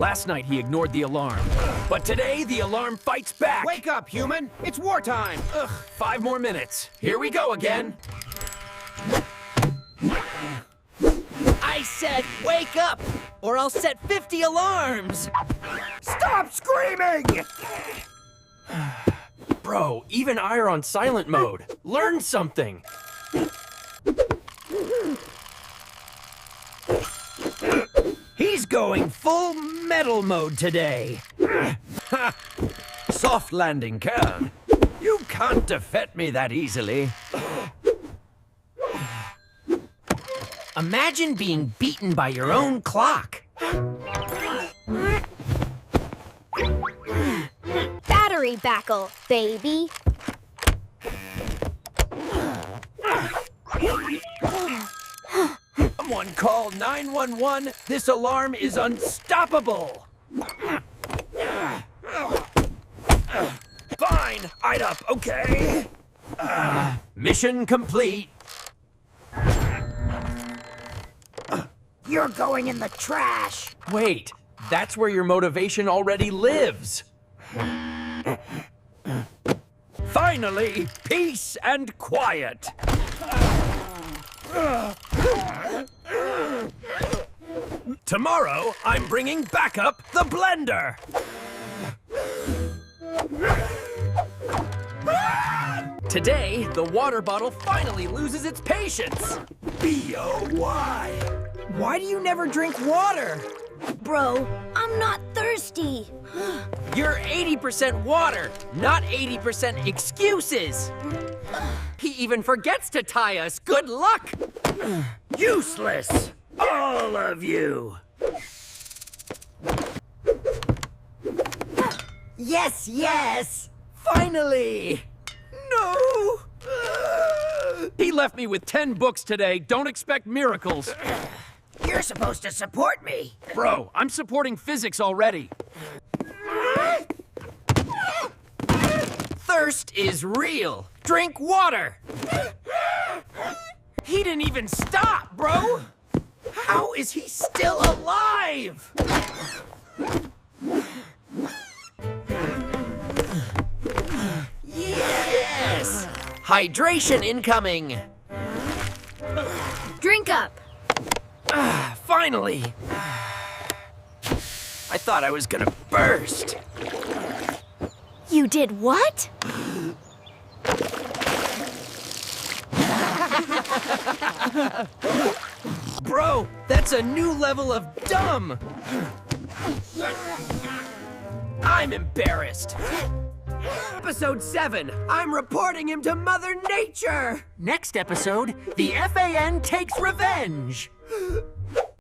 Last night he ignored the alarm, but today the alarm fights back. Wake up, human! It's wartime! Ugh, 5 more minutes. Here we go again. I said wake up, or I'll set 50 alarms! Stop screaming! Bro, even I are on silent mode. Learn something. He's going full metal mode today. Soft landing, Kern. You can't defeat me that easily. Imagine being beaten by your own clock. Battery backle, baby. Someone call 911. This alarm is unstoppable. Fine, I'd up, okay? Mission complete. You're going in the trash. Wait, that's where your motivation already lives. Finally, peace and quiet. Tomorrow, I'm bringing back up the blender. Today, the water bottle finally loses its patience. B-O-Y. Why do you never drink water? Bro, I'm not thirsty. You're 80% water, not 80% excuses. He even forgets to tie us. Good luck! Useless, all of you. Yes, yes! Finally! No! He left me with 10 books today. Don't expect miracles. You're supposed to support me. Bro, I'm supporting physics already. Thirst is real. Drink water. He didn't even stop, bro. How is he still alive? Yes! Hydration incoming. Drink up. Finally. I thought I was gonna burst. You did what? Bro, that's a new level of dumb. I'm embarrassed. Episode 7, I'm reporting him to Mother Nature. Next episode, the FAN takes revenge.